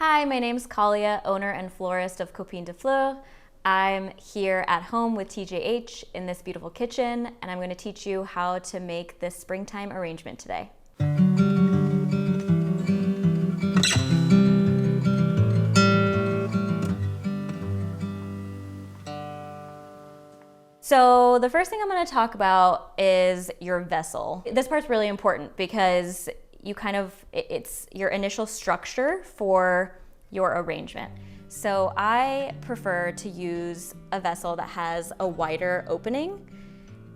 Hi, my name's Calia, owner and florist of Copine de Fleur. I'm here at home with TJH in this beautiful kitchen, and I'm going to teach you how to make this springtime arrangement today. So the first thing I'm going to talk about is your vessel. This part's really important because it's your initial structure for your arrangement. So I prefer to use a vessel that has a wider opening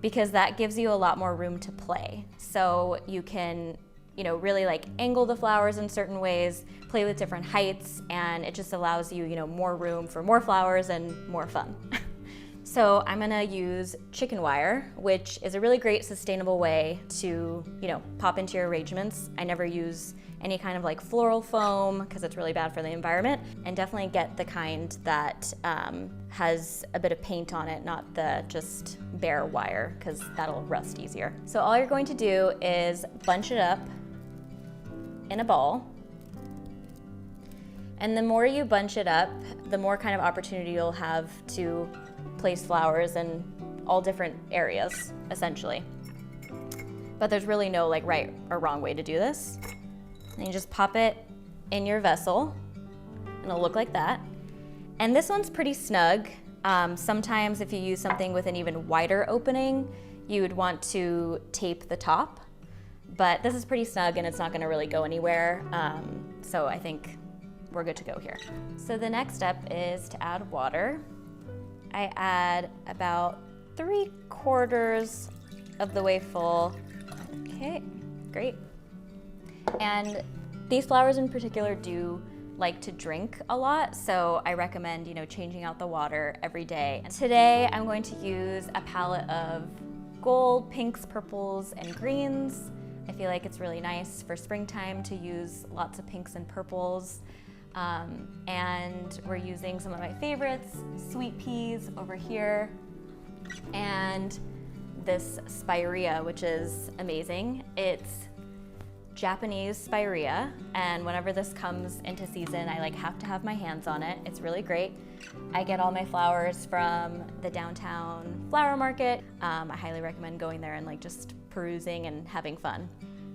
because that gives you a lot more room to play. So you can, really angle the flowers in certain ways, play with different heights, and it just allows you, more room for more flowers and more fun. So I'm gonna use chicken wire, which is a really great sustainable way to, pop into your arrangements. I never use any kind of floral foam because it's really bad for the environment, and definitely get the kind that has a bit of paint on it, not the just bare wire, because that'll rust easier. So all you're going to do is bunch it up in a ball. And the more you bunch it up, the more kind of opportunity you'll have to place flowers in all different areas, essentially. But there's really no right or wrong way to do this. And you just pop it in your vessel, and it'll look like that. And this one's pretty snug. Sometimes if you use something with an even wider opening, you would want to tape the top. But this is pretty snug and it's not gonna really go anywhere. So I think we're good to go here. So the next step is to add water. I add about 3/4 of the way full. Okay, great. And these flowers in particular do like to drink a lot, so I recommend, changing out the water every day. And today I'm going to use a palette of gold, pinks, purples, and greens. I feel like it's really nice for springtime to use lots of pinks and purples. And we're using some of my favorites, sweet peas over here, and this spirea, which is amazing. It's Japanese spirea, and whenever this comes into season, I have to have my hands on it. It's really great. I get all my flowers from the downtown flower market. I highly recommend going there and just perusing and having fun.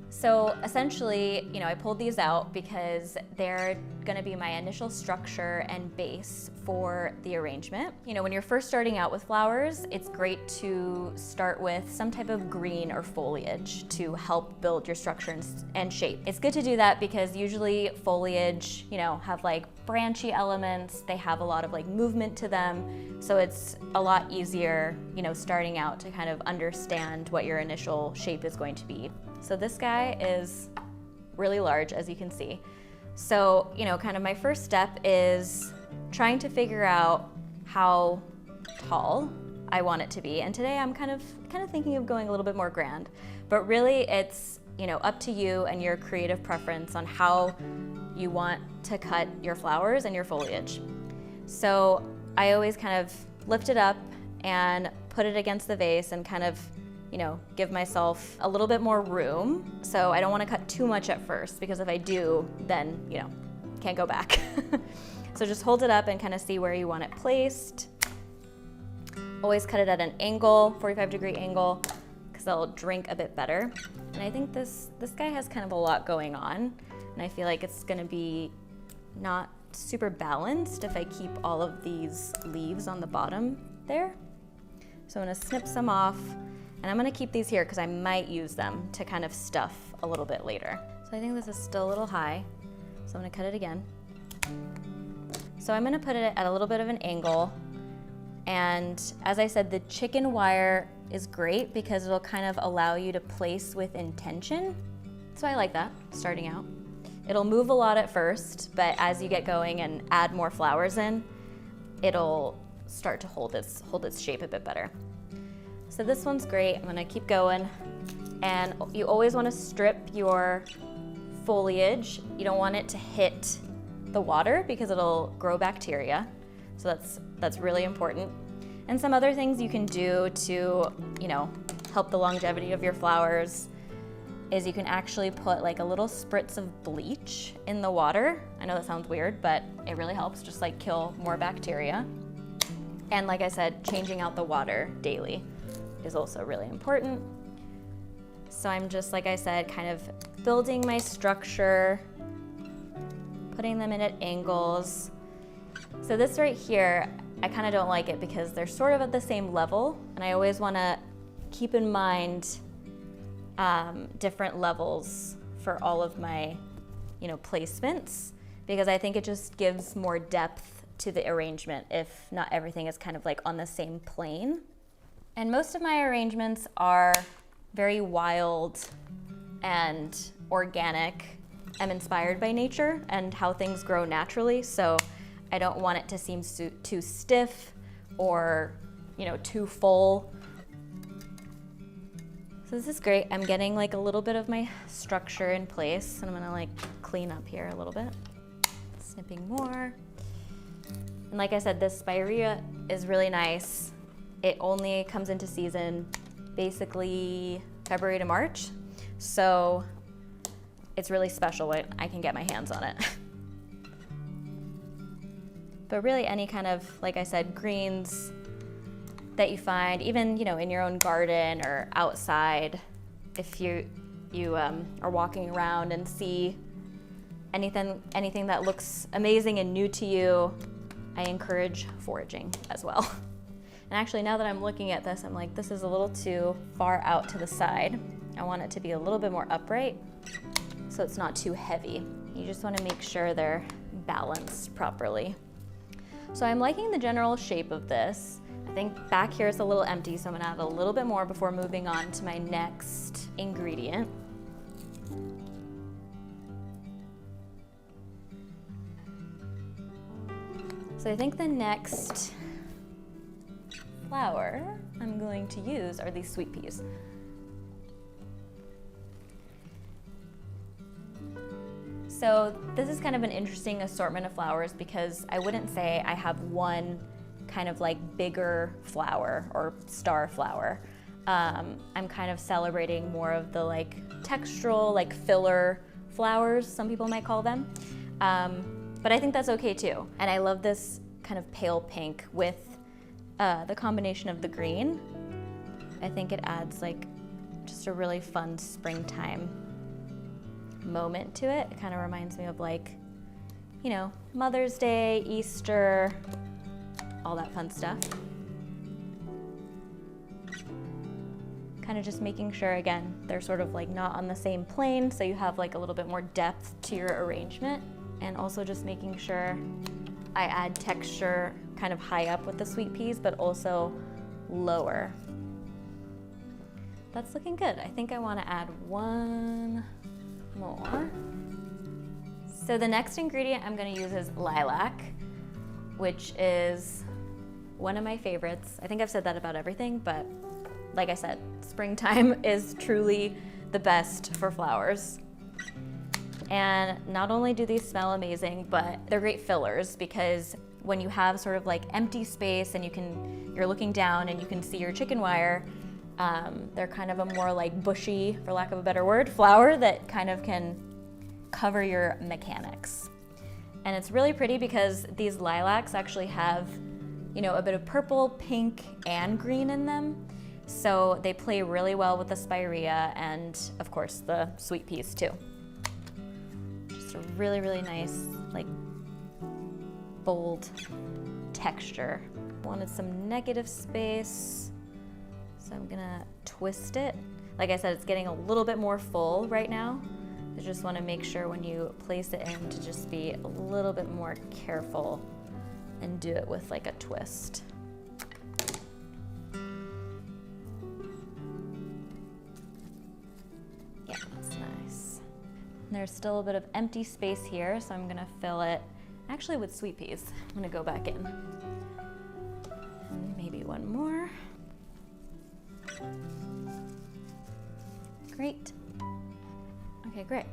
So essentially, I pulled these out because they're gonna be my initial structure and base for the arrangement. When you're first starting out with flowers, it's great to start with some type of green or foliage to help build your structure and shape. It's good to do that because usually foliage, have branchy elements, they have a lot of movement to them. So it's a lot easier, starting out to kind of understand what your initial shape is going to be. So this guy is really large, as you can see. So, kind of my first step is trying to figure out how tall I want it to be. And today I'm kind of thinking of going a little bit more grand, but really it's, up to you and your creative preference on how you want to cut your flowers and your foliage. So I always kind of lift it up and put it against the vase and kind of give myself a little bit more room. So I don't want to cut too much at first, because if I do, then, can't go back. So just hold it up and kind of see where you want it placed. Always cut it at an angle, 45-degree angle, because it'll drink a bit better. And I think this guy has kind of a lot going on, and I feel like it's gonna be not super balanced if I keep all of these leaves on the bottom there. So I'm gonna snip some off. And I'm gonna keep these here because I might use them to kind of stuff a little bit later. So I think this is still a little high, so I'm gonna cut it again. So I'm gonna put it at a little bit of an angle. And as I said, the chicken wire is great because it'll kind of allow you to place with intention. So I like that, starting out. It'll move a lot at first, but as you get going and add more flowers in, it'll start to hold its shape a bit better. So this one's great. I'm gonna keep going. And you always wanna strip your foliage. You don't want it to hit the water because it'll grow bacteria. So that's really important. And some other things you can do to, help the longevity of your flowers is you can actually put like a little spritz of bleach in the water. I know that sounds weird, but it really helps just like kill more bacteria. And like I said, changing out the water daily is also really important. So I'm just, like I said, kind of building my structure, putting them in at angles. So this right here, I kind of don't like it because they're sort of at the same level, and I always want to keep in mind different levels for all of my, placements, because I think it just gives more depth to the arrangement if not everything is kind of like on the same plane. And most of my arrangements are very wild and organic. I'm inspired by nature and how things grow naturally, so I don't want it to seem too stiff or, too full. So this is great. I'm getting like a little bit of my structure in place, and I'm gonna like clean up here a little bit. Snipping more. And like I said, this spirea is really nice. It only comes into season basically February to March, so it's really special when I can get my hands on it. But really any kind of, like I said, greens that you find, even in your own garden or outside, if you are walking around and see anything that looks amazing and new to you, I encourage foraging as well. And actually, now that I'm looking at this, I'm like, this is a little too far out to the side. I want it to be a little bit more upright so it's not too heavy. You just want to make sure they're balanced properly. So I'm liking the general shape of this. I think back here is a little empty, so I'm gonna add a little bit more before moving on to my next ingredient. So I think the next flower I'm going to use are these sweet peas. So this is kind of an interesting assortment of flowers because I wouldn't say I have one kind of like bigger flower or star flower. I'm kind of celebrating more of the like textural, like filler flowers, some people might call them. But I think that's okay too. And I love this kind of pale pink with the combination of the green. I think it adds like just a really fun springtime moment to it. It kind of reminds me of like, Mother's Day, Easter, all that fun stuff. Kind of just making sure, again, they're sort of like not on the same plane, so you have like a little bit more depth to your arrangement. And also just making sure I add texture kind of high up with the sweet peas, but also lower. That's looking good. I think I want to add one more. So the next ingredient I'm going to use is lilac, which is one of my favorites. I think I've said that about everything, but like I said, springtime is truly the best for flowers. And not only do these smell amazing, but they're great fillers because when you have sort of like empty space and you're looking down and you can see your chicken wire, they're kind of a more like bushy, for lack of a better word, flower that kind of can cover your mechanics. And it's really pretty because these lilacs actually have, a bit of purple, pink, and green in them. So they play really well with the spirea and of course the sweet peas too. Just a really, really nice, like bold texture. Wanted some negative space, so I'm gonna twist it. Like I said, it's getting a little bit more full right now. I just want to make sure when you place it in to just be a little bit more careful and do it with like a twist. Yeah, that's nice. And there's still a bit of empty space here, so I'm gonna fill it actually with sweet peas. I'm gonna go back in. And maybe one more. Great. Okay, great.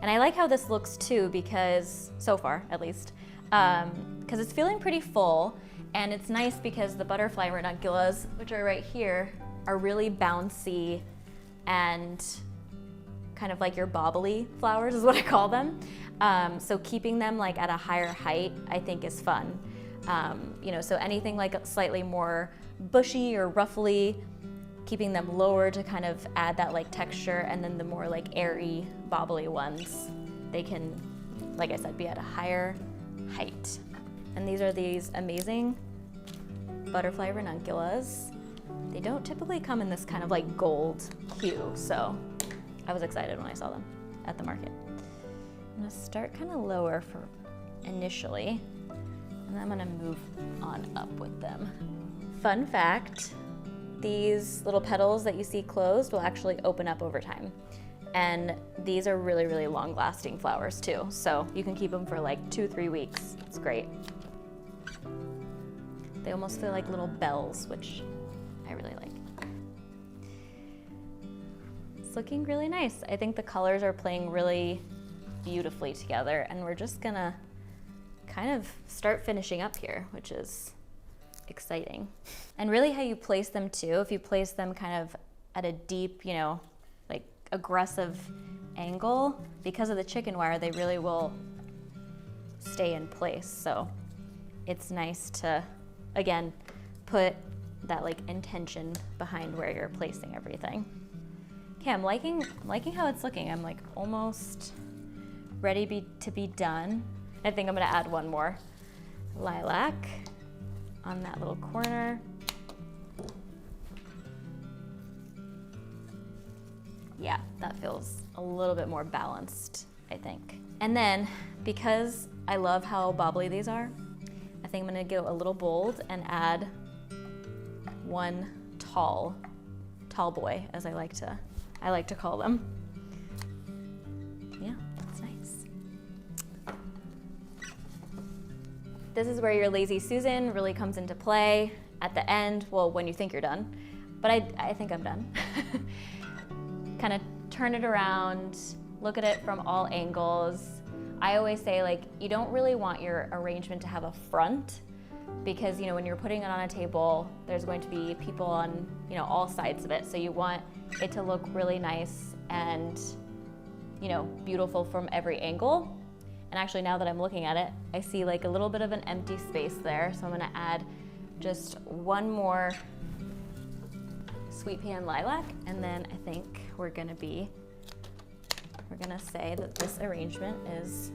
And I like how this looks too because, so far at least, because it's feeling pretty full, and it's nice because the butterfly ranunculas, which are right here, are really bouncy and kind of like your bobbly flowers is what I call them. So keeping them like at a higher height, I think is fun. You know, so anything like slightly more bushy or ruffly, keeping them lower to kind of add that like texture, and then the more like airy, bobbly ones, they can, like I said, be at a higher height. And these are these amazing butterfly ranunculas. They don't typically come in this kind of like gold hue, so I was excited when I saw them at the market. I'm gonna start kind of lower for initially, and then I'm gonna move on up with them. Fun fact, these little petals that you see closed will actually open up over time. And these are really, really long lasting flowers too. So you can keep them for like 2-3 weeks. It's great. They almost feel like little bells, which I really like. It's looking really nice. I think the colors are playing really beautifully together, and we're just gonna kind of start finishing up here, which is exciting. And really how you place them too, if you place them kind of at a deep, you know, like aggressive angle, because of the chicken wire, they really will stay in place. So it's nice to, again, put that like intention behind where you're placing everything. Okay, I'm liking how it's looking. I'm like almost ready to be done. I think I'm gonna add one more lilac on that little corner. Yeah, that feels a little bit more balanced, I think. And then, because I love how bobbly these are, I think I'm gonna go a little bold and add one tall boy, as I like to call them. Yeah, that's nice. This is where your Lazy Susan really comes into play at the end, well, when you think you're done, but I think I'm done. Kind of turn it around, look at it from all angles. I always say, like, you don't really want your arrangement to have a front, because, you know, when you're putting it on a table, there's going to be people on, you know, all sides of it. So you want it to look really nice and, you know, beautiful from every angle. And actually, now that I'm looking at it, I see like a little bit of an empty space there. So I'm gonna add just one more sweet pea and lilac, and then I think we're gonna say that this arrangement is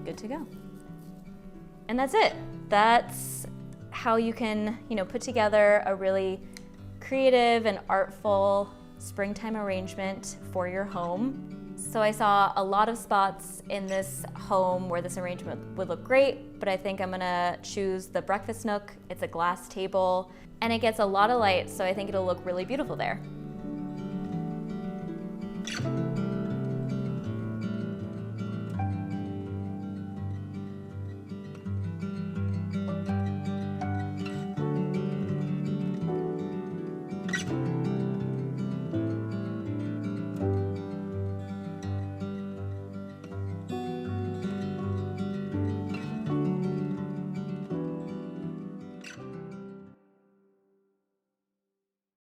good to go. And that's it. That's how you can, you know, put together a really creative and artful springtime arrangement for your home. So I saw a lot of spots in this home where this arrangement would look great, but I think I'm gonna choose the breakfast nook. It's a glass table and it gets a lot of light, so I think it'll look really beautiful there.